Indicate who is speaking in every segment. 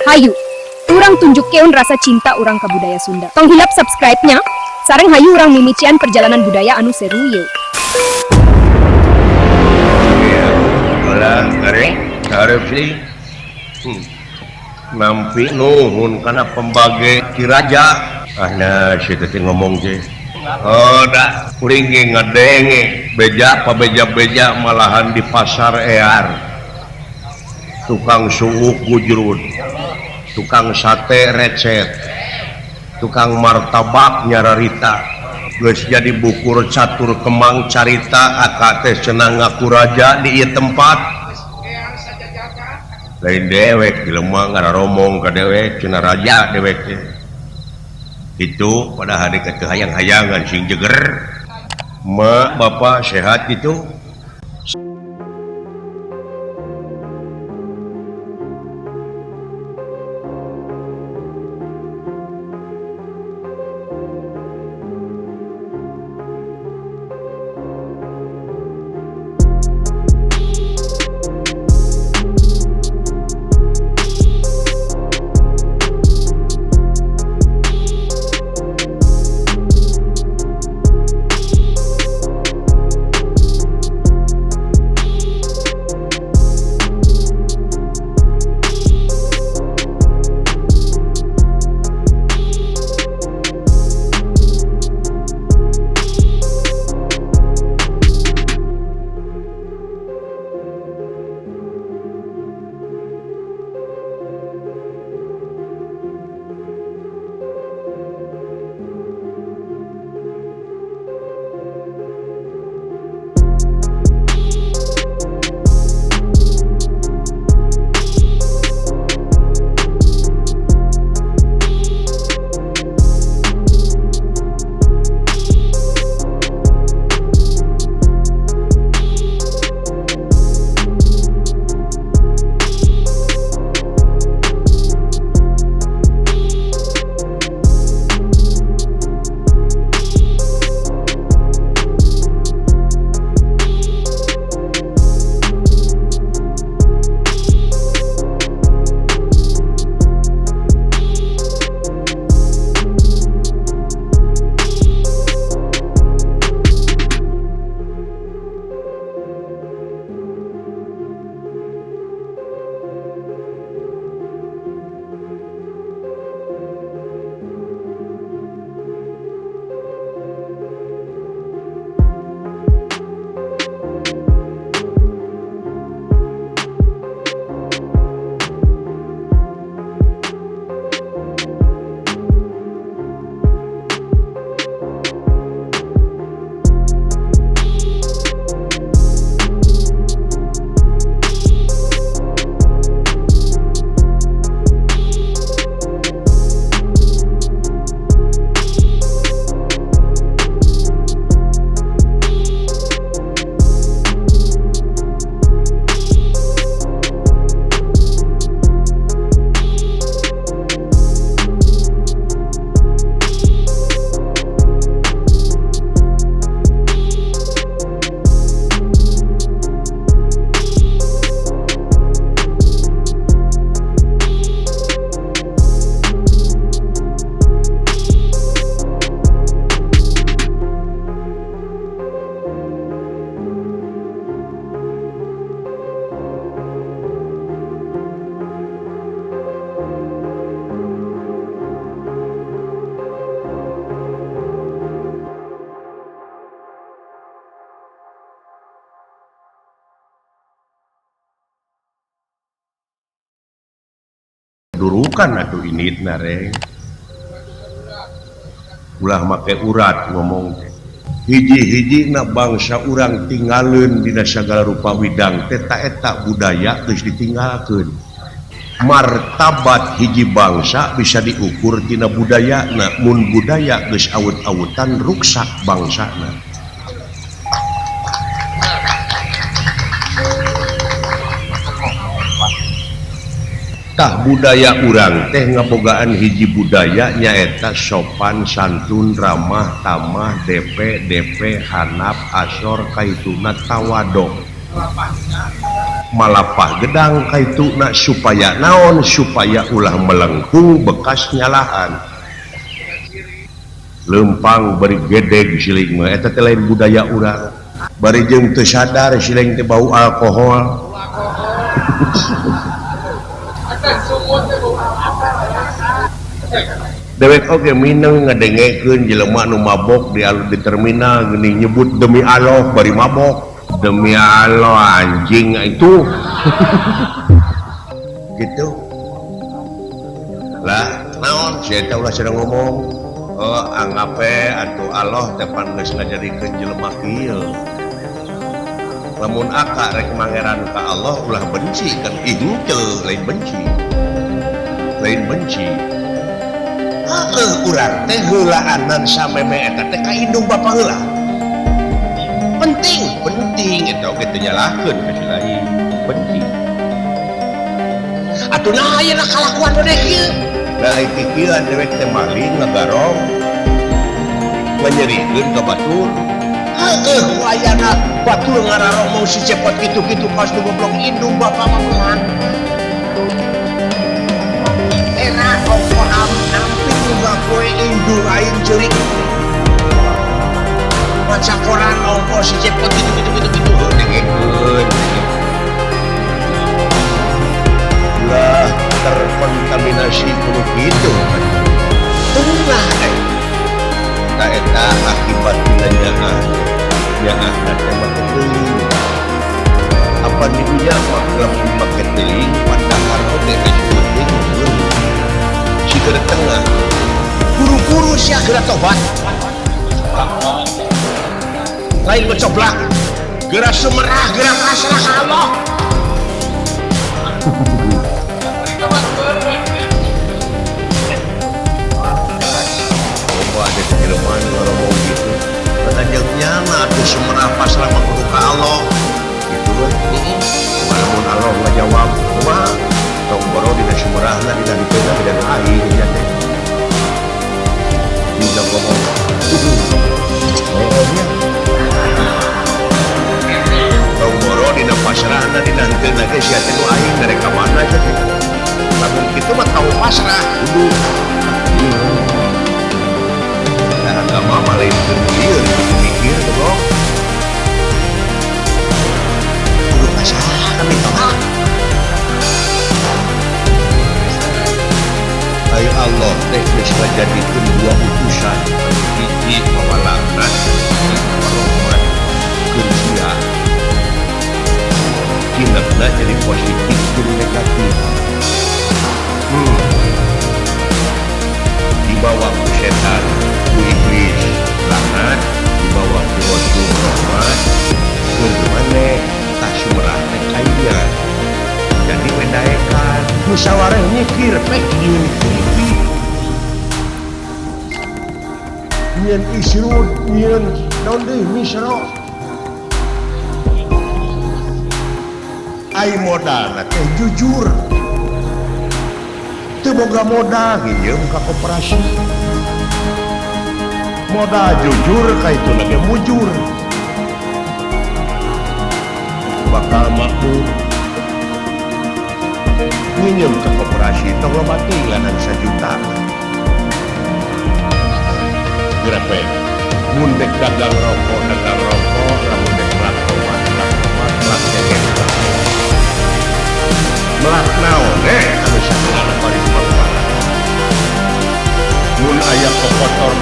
Speaker 1: Hayu, urang tunjukkeun rasa cinta urang ka budaya Sunda. Tong hilap subscribe-nya, sareng hayu urang mimician perjalanan budaya anu seru yeuh.
Speaker 2: Iya, ulah gareng, hareup sih. Nampi nuhun kana pembage Ki Raja. Nah, si teh ngomong teh. Oh, dah kuring ge ngadenge, beja pabeja-beja malahan di pasar ear. Tukang suuk gujrut, tukang sate recet, tukang martabak nyararita. Geus jadi bukur catur kemang carita aka teh cenah ngaku raja di ieu tempat. Lain dewek jelema ngararomong ka dewek cenah raja dewek teh. Itu pada hari ke hayang-hayangan sing jeger. Ma bapak sehat itu? Durukan atuh init nareng. Ulah make urat ngomong teh. Hiji-hiji na bangsa urang tinggalin dina sagala rupa widang teh eta budaya geus ditinggalkeun. Martabat hiji bangsa bisa diukur tina budayana. Mun budaya geus awut-awutan ruksak bangsana. Tah budaya urang teh ngabogaan hiji budaya nyaeta sopan santun ramah tamah DP handap asor kaituna tawadok. malapah gedang kaituna supaya naon supaya ulah melengkung bekas nyalahan lempang beri gedeg siling mah eta teh lain budaya urang bari jeung teu sadar siling teh bau alkohol dewek oge mineng ngadengekeun jelema nu mabok di terminal geuning nyebut demi Allah bari mabok demi Allah anjing itu gitu lah naon saya tahu lah sedang ngomong anggape atuh Allah tepan geus ngajadikeun jelema kieu lamun aka rek mangeran ka Allah ulah benci kan henteu lain benci urang teh heulaanan sameme eta teh ka indung bapa heula penting eta oge teu nyalahkeun ka lain penting atuh nah ayeuna kalakuan teh kieu da ikieuan dewek teh maling ngagarong nganyerikeun ka batur wayana batur ngararong mau si cepot kitu-kitu pas nu goblok indung bapa mah enak ongko amping juga kowe indung aing ceurik baca koran ongko si cepot gitu dengekeun lah terkontaminasi kudu kitu tengah eta akibat nyaah teh mah apa di dunia mah lamun make teuing padahal oge penting si keur tengah guru-guru sia geura tobat lain mencoblak geura sumerah geura pasrah ka Allah ada kehidupan ngomong gitu ketajangnya mah atuh sumerah pasrah mah kudu ka Allah gitu walaupun Allah ngajawab mah tong boro dina sumerahna dina dikeuna dina aing nya teh bisa ngomong tong boro dina pasrahna dina henteu ge sia teh nu aing dari ka mana teh lamun kitu mah tahu pasrah kudu agama malah itu mikir tuh kudu masalah kami tolak ay Allah teh geus ngajadikeun dua utusan hiji mawalana warahmat kerja tindakan jadi positif jadi negatif dibawa ku setan ku iblis langat dibawa ku Rasul Muhammad bagaimana tak sumerah teh kaya jadi mendaekan musyawarah mikir pek nyen isrud nyen naon deui misro ai modalna teh jujur teu boga modal nginjem ka koperasi modal jujur ka itu lagi mujur bakal makmur nginjem ke koperasi tong loba teuing lanang 1 juta berapa mun dek dagang rokok lamun dek melak tomat cengeng melak naon anu sakurana bari pangpala mun aya kokotor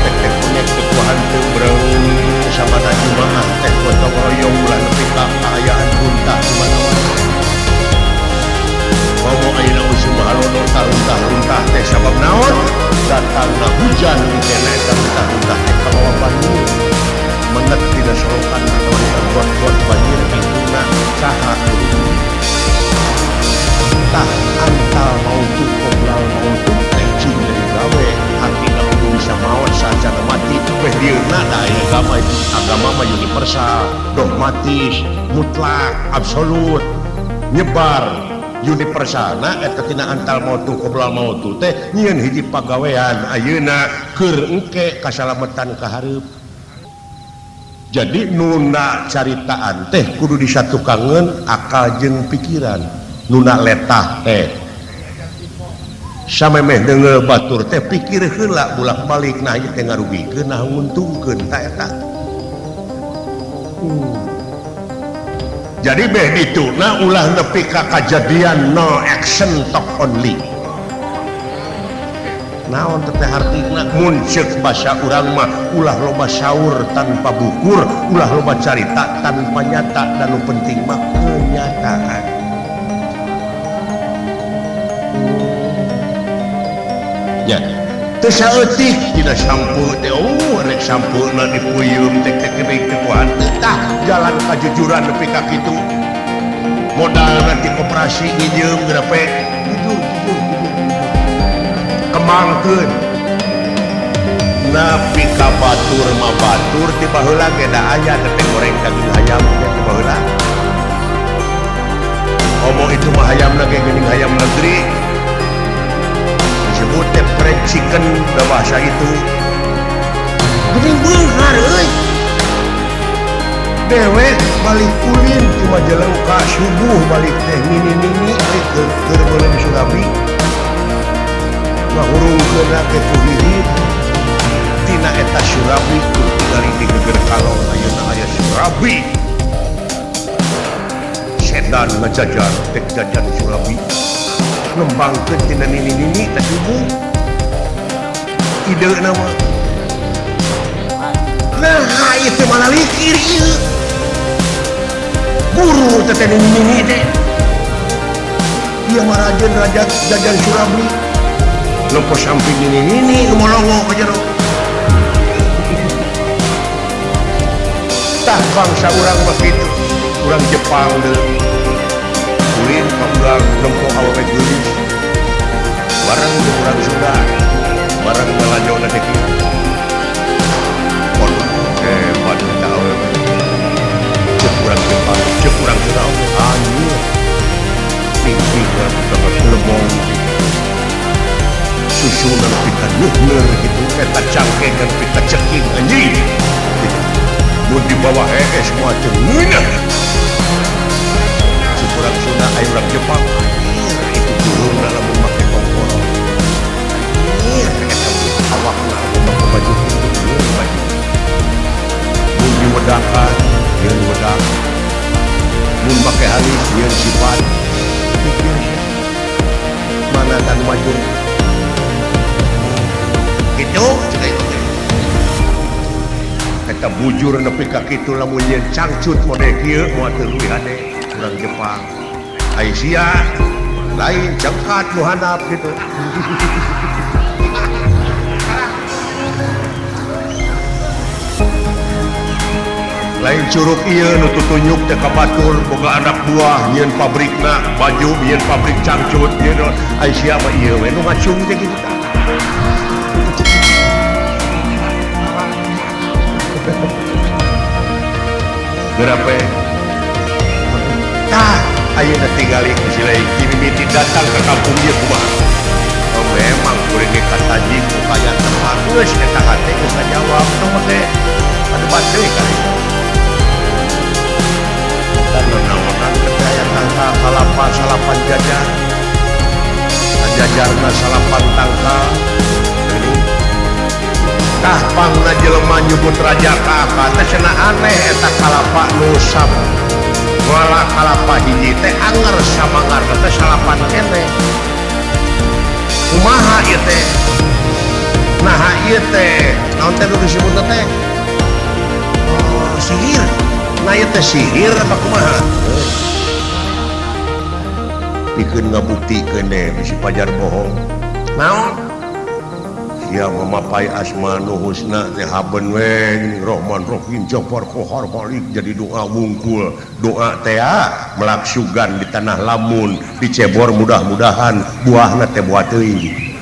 Speaker 2: teh punya kekuatan teu bereung sabada jumaah teh gotong royong ulah nepi ka kaayaan runtah di mana-mana ngomong ayeuna usum halodo runtah teh sabab naon datangna hujan dikena eta runtah teh kabawa banjir menet dina solokan atau got banjir dituna saha tah antal mautu qoblal mautu teh cing dari gawe hati kudu bisa maot saja mati beh dieuna da agama mah universal dogmatis mutlak absolut nyebar universalna eta tina antal mautu qoblal mautu teh nyieun hiji pagawean ayeuna keur engke kasalametan ka hareup jadi nuna caritaan teh kudu disatukangen akal jeung pikiran nuna letah teh samemeh deungeu batur teh pikir heula bolak-balik nah ieu teh ngarugikeun nah nguntungkeun ta eta jadi beh dituna ulah nepi ka kajadian no action talk only naon teh artina mun ceuk basa urang mah ulah loba saur tanpa bukur ulah loba carita tanpa nyata dan nu penting mah kenyataan ya teu saeutik dina sampu teh rek sampuna dipuyum tek geuning teh kuat tah jalan kajujuran nepi ka kitu modal nanti koperasi ngieum geurape jujur kemangkeun napi ka batur mah batur ti baheula ge da aya teh goreng daging hayam ge ti baheula omong itu mah hayamna ge geuning hayam negeri disebut teh fried chicken da bahasa itu geuning beunghar euy dewek balik ulin ti Majalengka subuh balik teh nini keur beuleum Surabi ngahurungkeun ke kuhirid tina eta Surabi dari di geger kalong ayeuna aya Surabi sedan ngajajar tek jajan Surabi ngembangkeun tina nini teh subuh ide nama nah ieu teh malah likir ieu guru teh nini teh ieu mah raja jajan Surabi lompo samping ini ngomolongo ka jero tah bangsa urang mah kitu urang Jepang deui ulin ka urang lompo awewe geulis bareng jeung urang Sunda bareng ngalanyona teh kitu kon hebat eta awewe ceuk urang Jepang ceuk urang Sunda anjir pingpingan sama lemong susunan pita nuhner gitu eta cangkengan pita ceking anjing gitu mun di bawah semua cengeunah kurang Sunda aya urang Jepang itu turunna lamun make kompor eta awakna make baju putih baju mun diwedakan yeun wedak mun make halis yeun sifat pikir mana dan maju gitu kita bujur nepi ka kitu lamun yen cangcut model kieu moal teu leuwih urang Jepang Aisyah lain jengkat nu handap gitu lain curug ieu nu tutunyuk teh ka batur boga anak buah nyieun pabrikna baju nyieun pabrik cangcut nyieun Aisyah mah ieu we nu ngacung teh kitu berapa tah ayeuna tinggali ku si lain mimiti datang ke kampung ieu kumaha oh memang kuring ge kasaji ku kaya tempat geus eta hate geus ngajawab tong teh padebat deui kali eta naonan kedaya tangka salapan jajar jajarna salapan tangka tah pangna jelema nyebut raja kakak teh cenah aneh eta kalapa nusap wala kalapa hiji teh anger samangar teh salapan kene kumaha ieu teh nah ieu teh naon teh nu disebut teh oh sihir nah ieu teh sihir apa kumaha pikeun ngabuktikeun deh bisi pajar bohong naon ya memapai asma nuhusna teh haben we Rahman Rahim Jabbar Qahar Malik jadi doa wungkul doa teh melaksugan di tanah lamun dicebor mudah-mudahan buahna teh buah teuing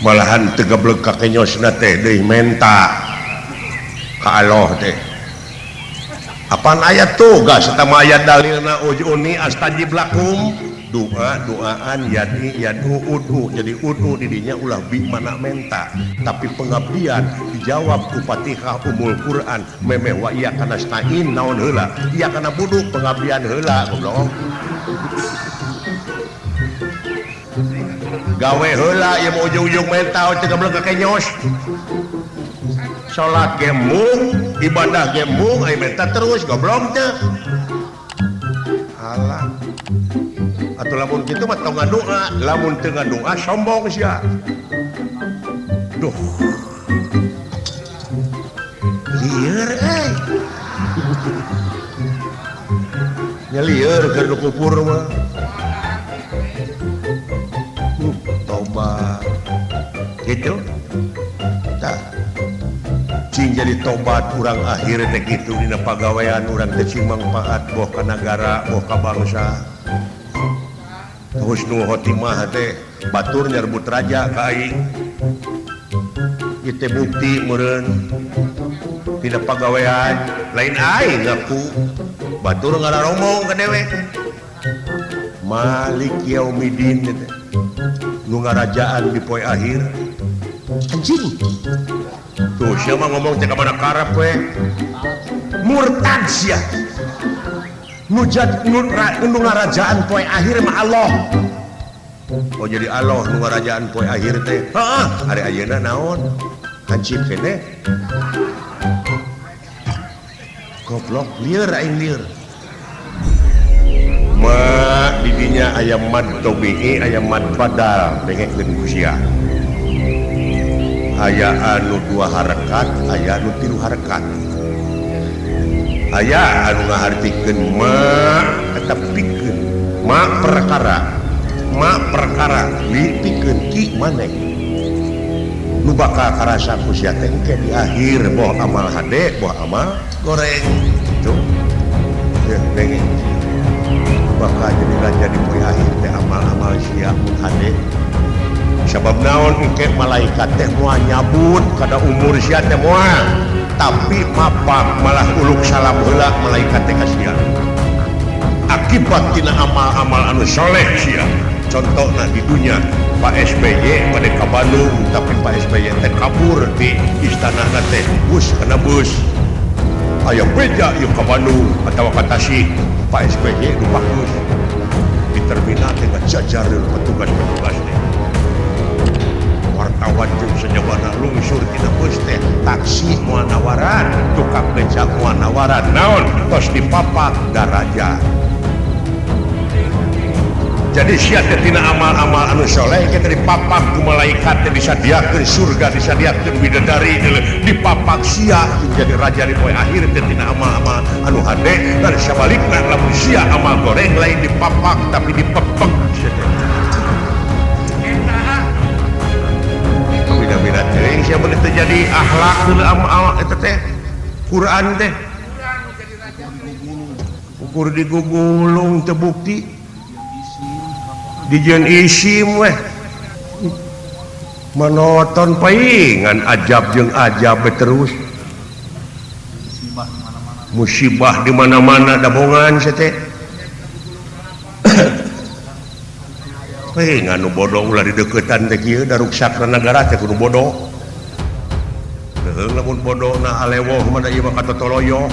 Speaker 2: malahan teu gableg ka kenyosna teh deui menta ka Allah teh apaan ayat tuh gas eta mah ayat dalilna ujuni astajib lakum doaan jadi didinya ulah mana menta tapi pengabdian dijawab ku Fatihah umul Quran memeh wa iya kana stain naon heula iya kana buduk pengabdian heula goblok gawe heula ieu mau ujung-ujung mental teu goblok kenyos salat gemung ibadah gemung ai menta terus goblok teh alah atau lamun gitu mah tong ngadoa lamun teu ngadoa sombong sia duh lieur nya lieur keur kupur mah tobat gitu tah cing jadi tobat urang akhir teh kitu dina pagawean urang teh cing mangpaat boh ka nagara boh ka bangsa husnul khotimah teh batur nyerbut raja ka aing ieu teh bukti meureun dina pagawean lain aing ngaku batur ngararomong ka dewe Malik Yaumidin teh nu ngarajaan di poe akhir anjing tuh siapa ngomong teh ka mana karep we murtad sia nu ngarajaan poe akhir mah Allah oh jadi Allah nu ngarajaan poe akhir teh heeh ari ayeuna naon hancip kene goblok lieur aing lieur ma didinya aya mad tobi'i aya mad badal dengekeun ku sia aya anu 2 harakat aya anu 3 harakat aya anu ngahartikeun ma eta pikeun ma perkara pikeun ki maneh nu bakal karasa ku sia teh engke di akhir boh amal hade boh amal goreng gitu ya denge bakal jadi raja di poe akhir teh amal-amal sia hade sabab naon engke malaikat teh moal nyabut kada umur sia teh moal tapi mapak malah uluk salam heula malaikat teh ka sia akibat tina amal-amal anu soleh sia contohna di dunia Pak SBY pada ka Bandung tapi Pak SBY teh kabur di istana teh bus kana bus aya beja yuk ka Bandung atawa ka Tasik Pak SBY nu bagus di terminal teh ngajajar petugas-petugas teh wartawan jeung sejabana lungsur tina bus teh taksi moal nawaran tukang becak moal nawaran naon tos dipapak daraja jadi sia teh tina amal-amal anu soleh kita dipapak ku malaikat teh disadiakeun surga disadiakeun bidadari dipapak sia jadi raja di poe akhir teh tina amal-amal anu hade dan sabalikna lamun sia amal goreng lain dipapak tapi dipepeng sia teh beda-beda teh sia bener teh jadi akhlak deuleu amal eta teh Quran teh ukur digugulung teu bukti dijen isim weh monoton paingan ajab jeung ajab terus musibah di mana-mana dabongan sia teh paingan nu bodoh ulah di deukeutan teh kieu da ruksakna nagara teh kudu bodoh deung lamun bodohna alewoh mah da ieu mah katotoloyo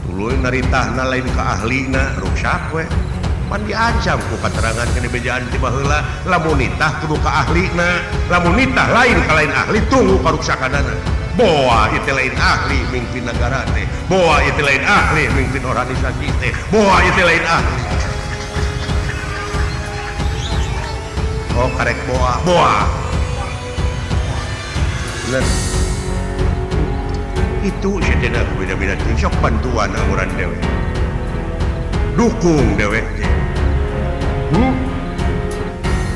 Speaker 2: tuluy naritahna lain ka ahlina ruksak we pan diancam ku katerangan kene bejaan ti baheula lamun nitah kudu ka ahlina lamun nitah lain ka lain ahli tunggu karuksakanana boa ieu lain ahli mimpin negara teh boa ieu lain ahli mimpin organisasi teh boa ieu lain ahli oh karek boa bener itu sejenak beda-beda sok bantuan amuran dewe dukung dewe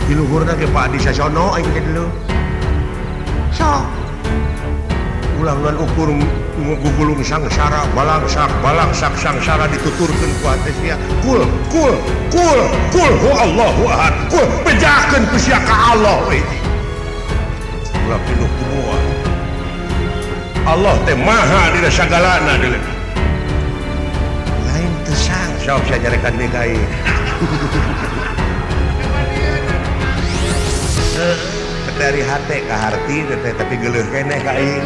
Speaker 2: di luhurna ge Pak Adi Sasono aing teh dulu sok ulangan ukur gugulung sangsara balangsak sangsara dituturkeun ku hate sia kul hu Allahu ahad kul bejakeun ku sia ka Allah we ulah pinuh kumua Allah teh maha dina sagalana deuleu lain teu sang sok saya nyarekan DKI dari hati ke harti tapi geuleuh keneh ka aing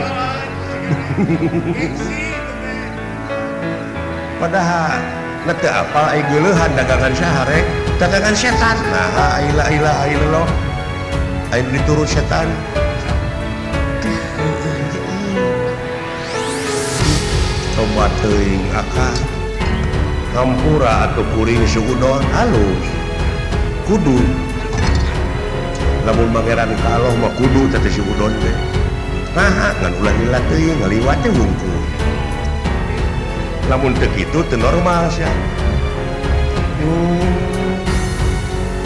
Speaker 2: padahal nete apa aing geuleuhan dagangan sahare dagangan setan nah ilah ilaha illallah aing diturut setan coba teuing akah ngampura atau kuring suudon halus kudu lamun mangeran ka Allah mah kudu teh suudon teh nah ngan ulah lila teuing ngaliwat teh wungkul lamun teu kitu teu normal sia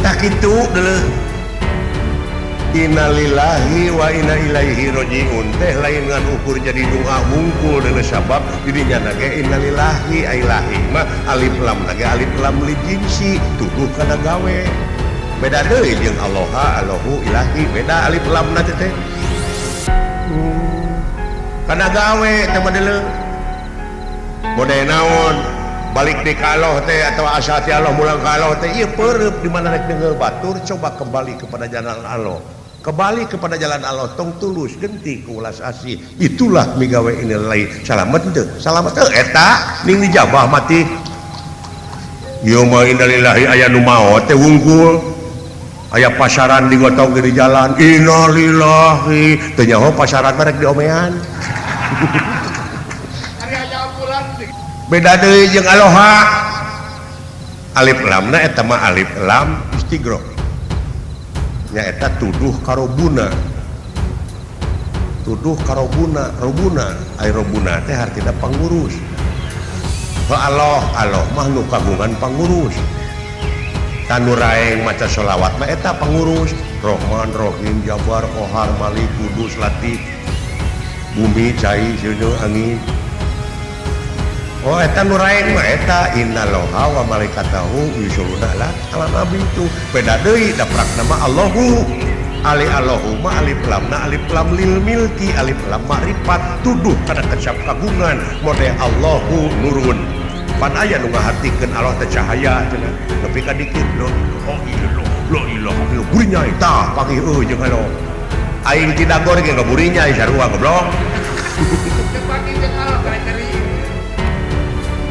Speaker 2: tah kitu deuleu innalillahi wa inna ilaihi rajiun teh lain ngan ukur jadi doa mungkul deuleu sabab dirinya nage innalillahi ailahi mah alif lam nage alif lam li jinsi tuduh kana gawe beda deui jeung Allaha Allahu ilahi beda alif lam na teh kana gawe teh mah deuleu model naon balik di Allah teh atau asa ti Allah mulang ka Allah teh ieu peureup di mana rek deungeur batur coba kembali kepada jalan Allah kembali kepada jalan Allah tong tulus genti ku ulas asih itulah migawe ini lain salamet teu eta ning dijabah mati ieu mah innalillahi aya nu maot teh wungkul aya pasaran digotong di jalan innalillahi teu nyaho pasaran rek diomean beda deui jeung aloha alif lamna eta mah alif lam istighraq nya eta tuduh karobuna robuna ai robuna teh artina pangurus Allah mah nu kagungan pangurus tanu raeng maca sholawat mah eta pangurus Rahman Rahim Jabar Qahar Malik Kudus Latif bumi cai seueuh angin oh eta nu raeng mah eta innallaha wa malaikatahu yusholluna ala nabi itu beda deui daprak nama Allahu Allahu ma alif lamna alif lam lil milki alif lam ma'rifat tuduh kana kecap kagungan model Allahu nurun pan aya nu ngahartikeun Allah teh cahaya cenah nepi ka dikit lo ilaha burinya tah panggih jeung alo aing ti dagor ge burinya sarua goblok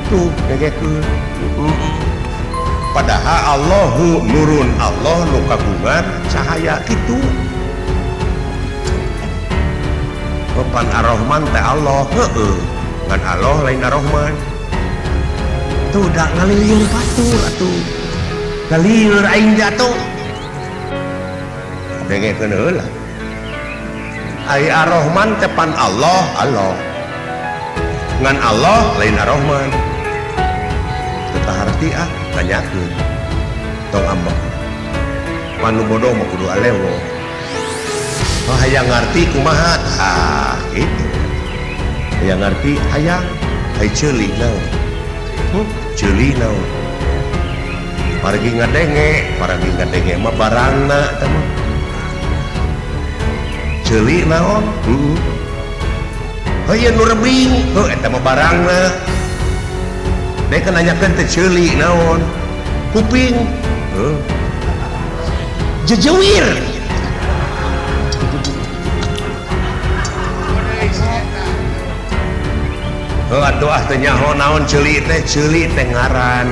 Speaker 2: tuh ngegekeun padahal Allahu nurun Allah nu kagungan cahaya kitu pan ar-Rahman teh Allah heueuh ngan Allah lain ar-Rahman tuh da ngalilir batur atuh ngalilir aing jatuh ngegekeun heula ai ar-Rahman teh pan Allah ngan Allah lain ar-Rahman harti tanyakeun tong ambek panu bodoh mah kudu alewo hayang ngarti kumaha gitu hayang ngarti hayang ai ceuli naon ceuli naon pargi ngadenge mah barangna eta mah ceuli naon heuh nu rebing eta mah barangna mereka nanyakan teh ceuli naon kuping jejewir aduh teh nyaho naon ceuli teh ngaran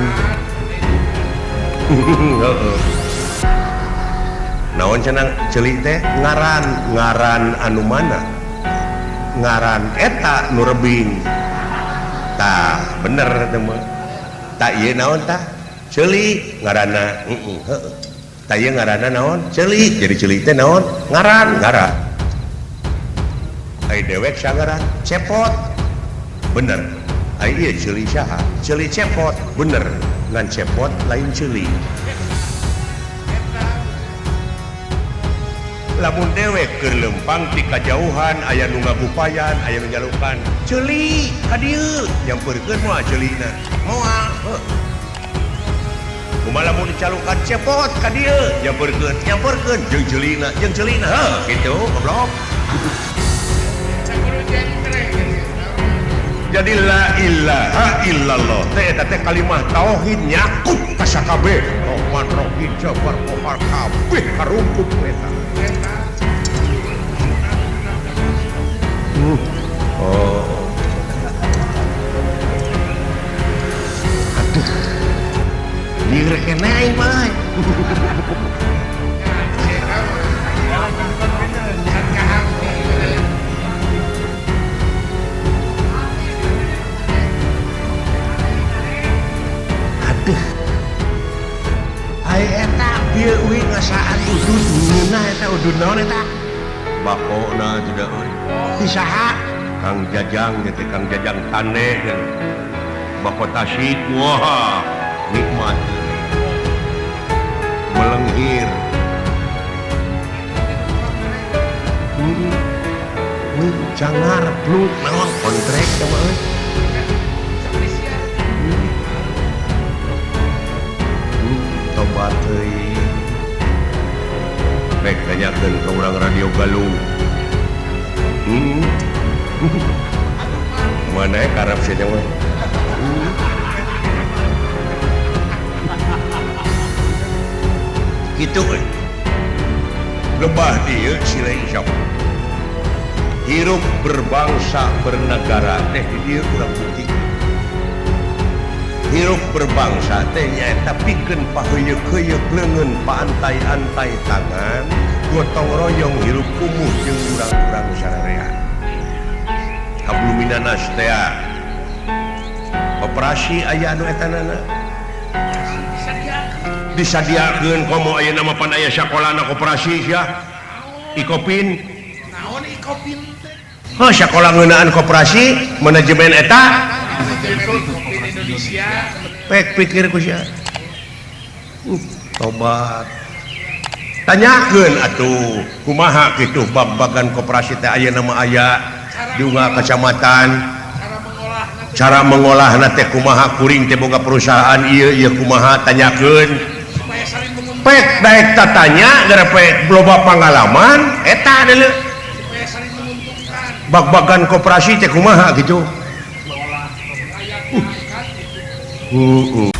Speaker 2: naon cenah ceuli teh ngaran anu mana ngaran eta nu rebing tah bener teman tak ieu naon tah ceuli ngaranna heueuh tah ieu ngaranna naon ceuli jadi ceuli teh naon ngaran ai dewek sangaran cepot bener ai ieu ceuli saha ceuli cepot bener ngan cepot lain ceuli lamun dewek keur lempang ti kajauhan aya nu ngagupayan aya nu nyalukan ceuli ka dieu nyampeurkeun moal ceulina moal kumaha lamun dicalukan cepot ka dieu nyampeurkeun jeung ceulina kitu goblok jadi la ilaha illallah teh eta teh kalimah tauhid nyakup ka sakabeh Rahman Rahim Jabar Qahar kabeh karungkup eta. Oh. Aduh. Lirik kena aing mah. Ai eta bieu uing ngasaan udud ngeunah eta udud naon eta? Bakona tidak euy. Ti saha? Kang Jajang teh Kang Jajang Tane dan bako tasik wah nikmat. Melenghir. Jangar pluk naon kontrek sama euy. Tobat euy. Rek tanyakeun ka urang radio Galuh. Mana karep sia mah. Kitu euy. Gebah dieu silai sok. Hirup berbangsa bernegara teh dieu urang putih. Hirup berbangsa teh nyaeta pikeun paheuyeuh-heuyeuh leungeun paantai-antai tangan gotong royong hirup kumuh jeung urang-urang sararea. Habluminanas teh operasi aya anu etanana disadiakeun komo aya nama pan aya sakolana koperasi sia Ikopin
Speaker 3: naon Ikopin teh?
Speaker 2: Heuh sakola ngeunaan koperasi manajemen eta
Speaker 3: Indonesia
Speaker 2: pek pikir ku sia tobat tanyakeun atuh kumaha kitu bab-bagan koperasi teh aya nama aya diunggah kecamatan cara mengolahna teh kumaha kuring teh boga perusahaan ieu kumaha tanyakeun
Speaker 3: supaya saling menguntungkan,
Speaker 2: pek daek tatanya gara pek loba pengalaman eta deuleu
Speaker 3: supaya saling menguntungkan.
Speaker 2: bab-bagan koperasi teh kumaha gitu.
Speaker 3: Rakyat mengangkat itu.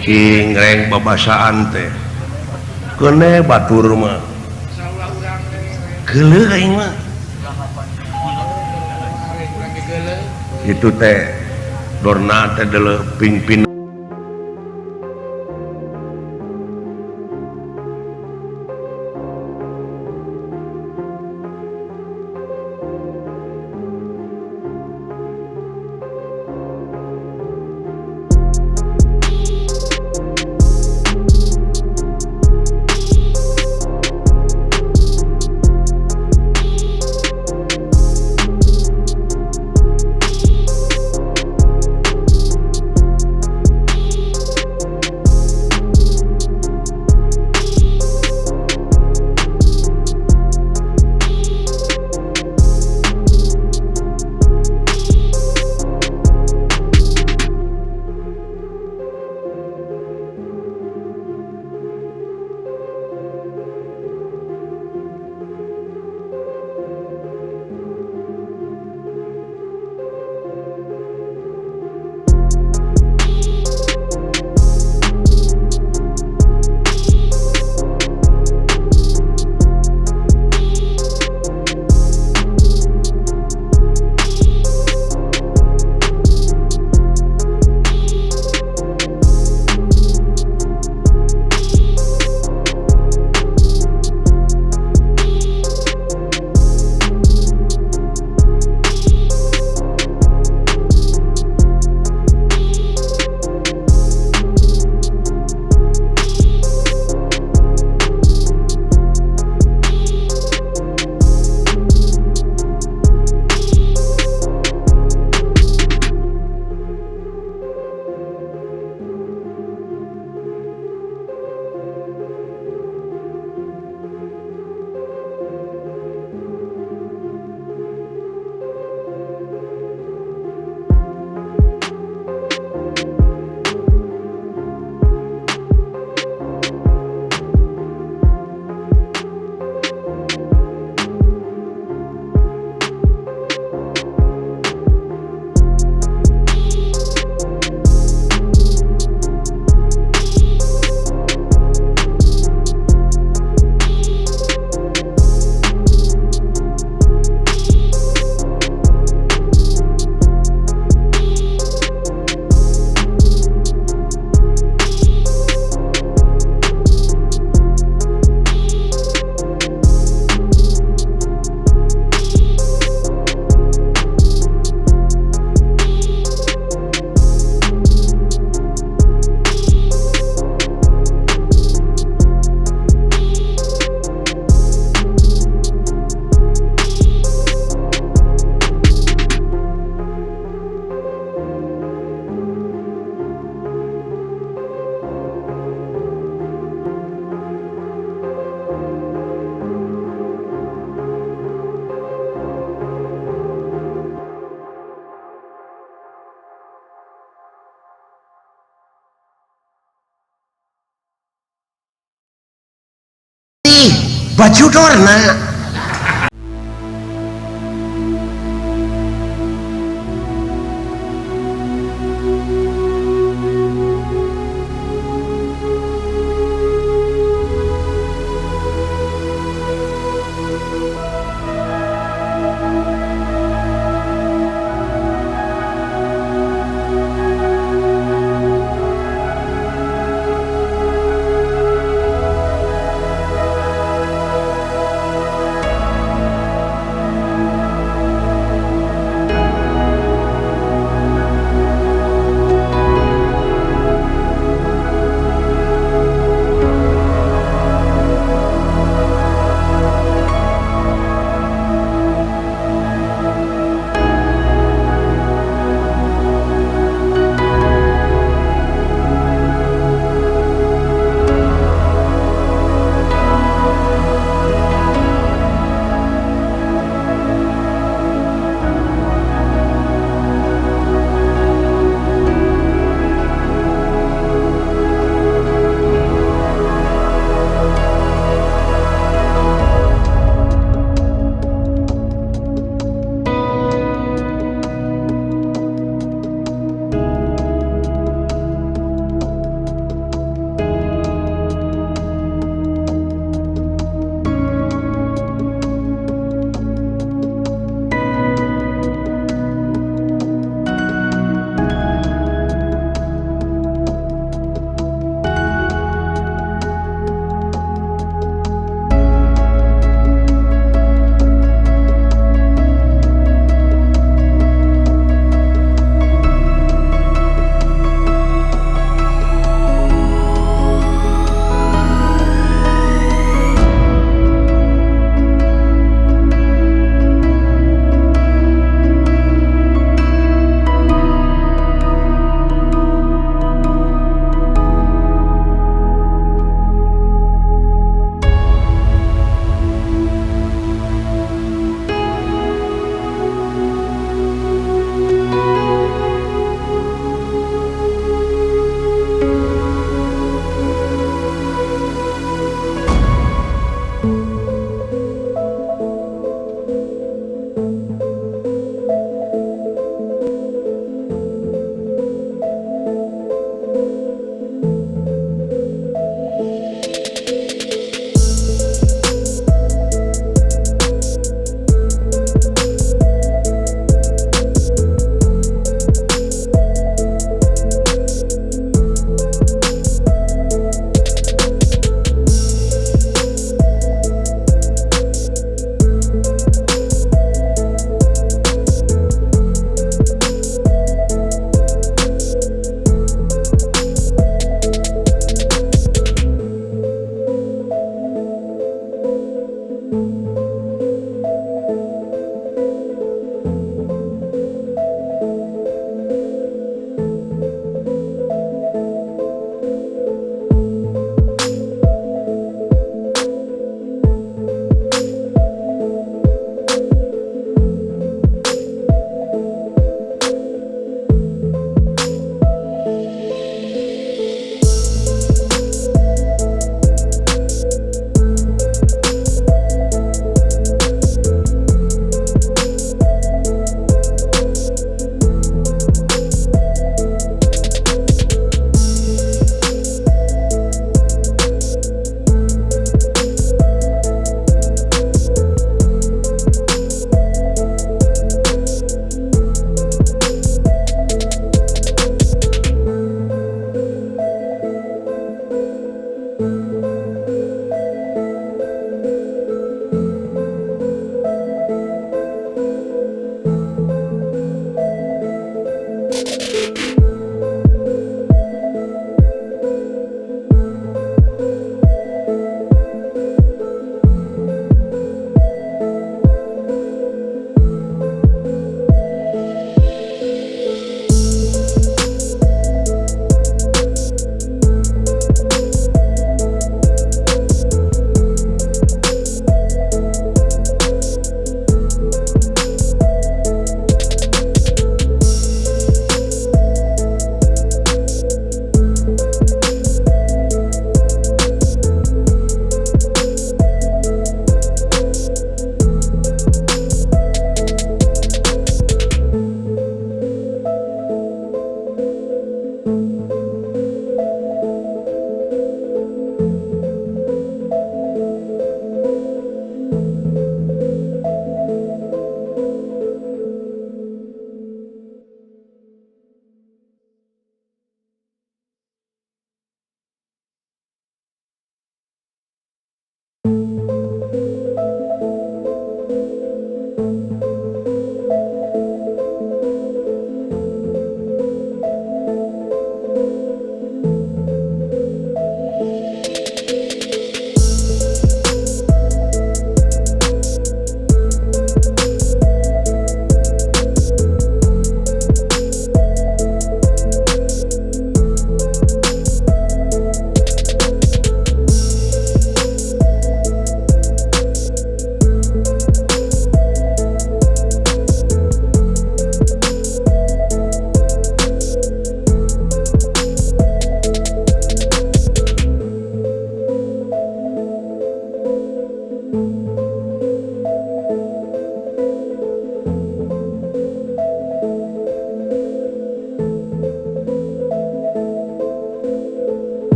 Speaker 2: cingreng babasaan teh kene batur mah
Speaker 3: insyaallah urang
Speaker 2: geuleuh aing mah
Speaker 3: urang ge geuleuh
Speaker 2: itu teh dorna teh deuleuh ping-ping baju dorna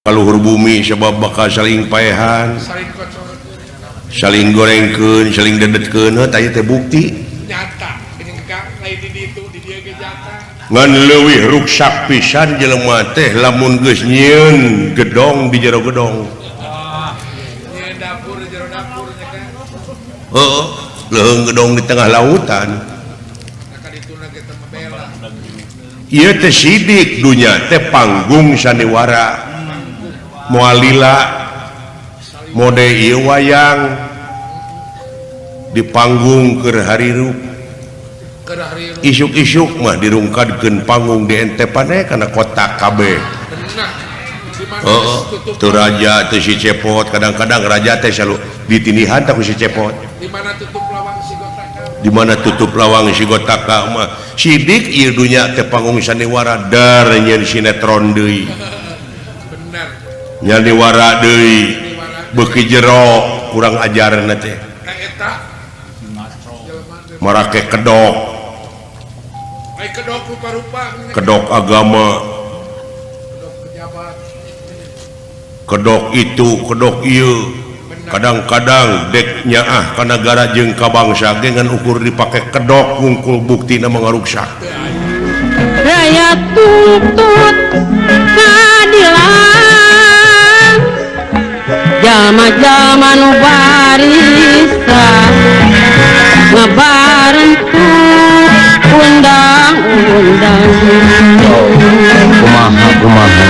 Speaker 2: kaluhur bumi sebab bakal saling paehan,
Speaker 3: saling kocor
Speaker 2: saling gorengkeun, saling dedetkeun, tah teh bukti
Speaker 3: nyata ini enggak lain di itu di dia ge nyata
Speaker 2: ngan leuwih ruksak pisan jelema teh lamun geus nyieun gedong di jero gedong.
Speaker 3: ini dapur di jero dapur nya kan
Speaker 2: Heeh, leuheung gedong di tengah lautan.
Speaker 3: maka dituna kita membela
Speaker 2: Ieu teh sidik dunya teh panggung sandiwara. Moalila mode ieu wayang di panggung keur harirup.
Speaker 3: keur hari
Speaker 2: Isuk-isuk mah dirungkadkeun panggung di ente paneh kana kotak kabeh.
Speaker 3: benar di mana
Speaker 2: Heeh,
Speaker 3: tutup
Speaker 2: teu raja teu si cepot, kadang-kadang raja teh selalu ditinihan tah ku si cepot.
Speaker 3: di mana tutup lawang si gotaka
Speaker 2: Di mana tutup lawang si gotaka mah sidik ieu dunya teh panggung sandiwara dar nyeun sinetron deui.
Speaker 3: benar
Speaker 2: Nyaniwara deui beuki jero kurang ajarna teh
Speaker 3: eta jelema teh
Speaker 2: marake kedok
Speaker 3: ai kedok rupa-rupa
Speaker 2: kedok agama
Speaker 3: kedok pejabat
Speaker 2: kedok itu kedok ieu kadang-kadang dek nyaah ka nagara jeung ka bangsa ge ngan ukur dipake kedok ngungkul buktina mangaruksak
Speaker 4: Rakyat tuntut keadilan Jalma-jalma nu barisan ngabarentuk undang-undang
Speaker 5: kumaha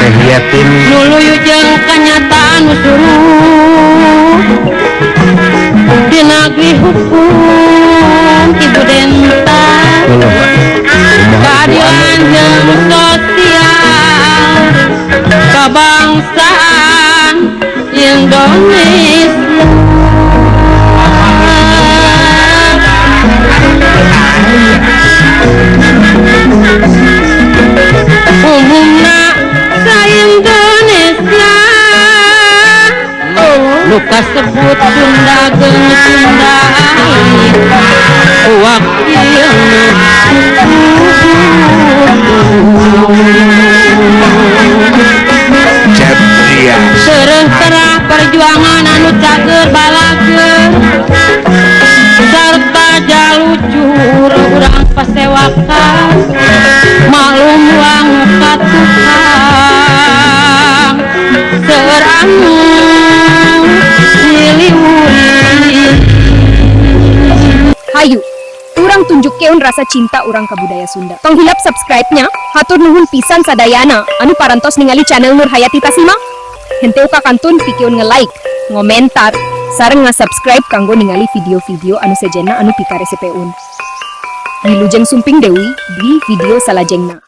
Speaker 5: teh yatim
Speaker 4: nuluyu jeung kanyataan nu suruh di negeri hukum ibu denta keadilan jeung sosial kebangsaan Indonesia umumna sa-Indonesia nu kasebut Sunda geus Sunda wakilna serah perjuangan anu cager balager sarta jalujur urang pasewakan maklum wangu katukang serang nyiliwuri
Speaker 1: Hayu, urang tunjukkeun rasa cinta urang ka budaya Sunda. Tong hilap subscribe-nya, hatur nuhun pisan sadayana anu parantos ningali channel Nur Hayati Tasima. Henteu ka kantun pikeun nge-like, ngomentar, sareng nga-subscribe kanggo ningali video-video anu sejenna anu pikaresepeun. Wilujeng Sumping Dewi di video salajengna.